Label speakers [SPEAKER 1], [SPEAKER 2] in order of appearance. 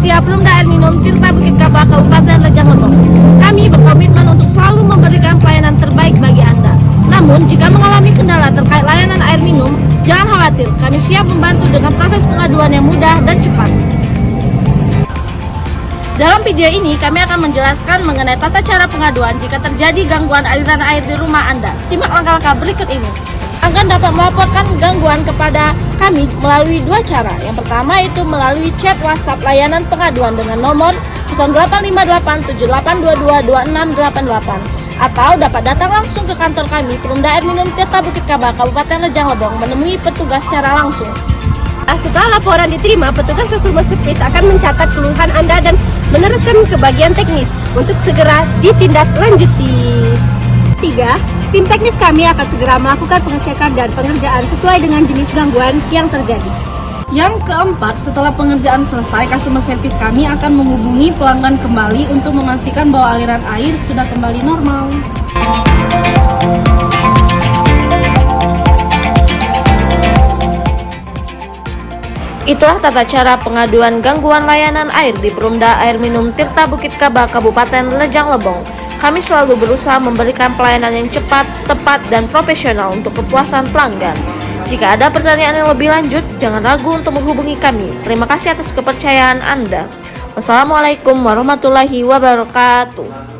[SPEAKER 1] setia Perumda Air Minum Tirta Bukit Kaba Kabupaten Rejang Lebong. Kami berkomitmen untuk selalu memberikan pelayanan terbaik bagi Anda. Namun, jika mengalami kendala terkait layanan air minum, jangan khawatir, kami siap membantu dengan proses pengaduan yang mudah dan cepat. Dalam video ini, kami akan menjelaskan mengenai tata cara pengaduan jika terjadi gangguan aliran air di rumah Anda. Simak langkah-langkah berikut ini. Anda dapat melaporkan gangguan kepada kami melalui dua cara. Yang pertama itu melalui chat WhatsApp layanan pengaduan dengan nomor 085878222688 atau dapat datang langsung ke kantor kami Perumda Air Minum Tirta Bukit Kaba Kabupaten Rejang Lebong menemui petugas secara langsung.
[SPEAKER 2] Setelah laporan diterima, petugas customer service akan mencatat keluhan Anda dan meneruskan ke bagian teknis untuk segera ditindaklanjuti. 3. Tim teknis kami akan segera melakukan pengecekan dan pengerjaan sesuai dengan jenis gangguan yang terjadi.
[SPEAKER 1] Yang keempat, setelah pengerjaan selesai, customer service kami akan menghubungi pelanggan kembali untuk memastikan bahwa aliran air sudah kembali normal. Itulah tata cara pengaduan gangguan layanan air di Perumda Air Minum Tirta Bukit Kaba Kabupaten Rejang Lebong. Kami selalu berusaha memberikan pelayanan yang cepat, tepat, dan profesional untuk kepuasan pelanggan. Jika ada pertanyaan yang lebih lanjut, jangan ragu untuk menghubungi kami. Terima kasih atas kepercayaan Anda. Wassalamualaikum warahmatullahi wabarakatuh.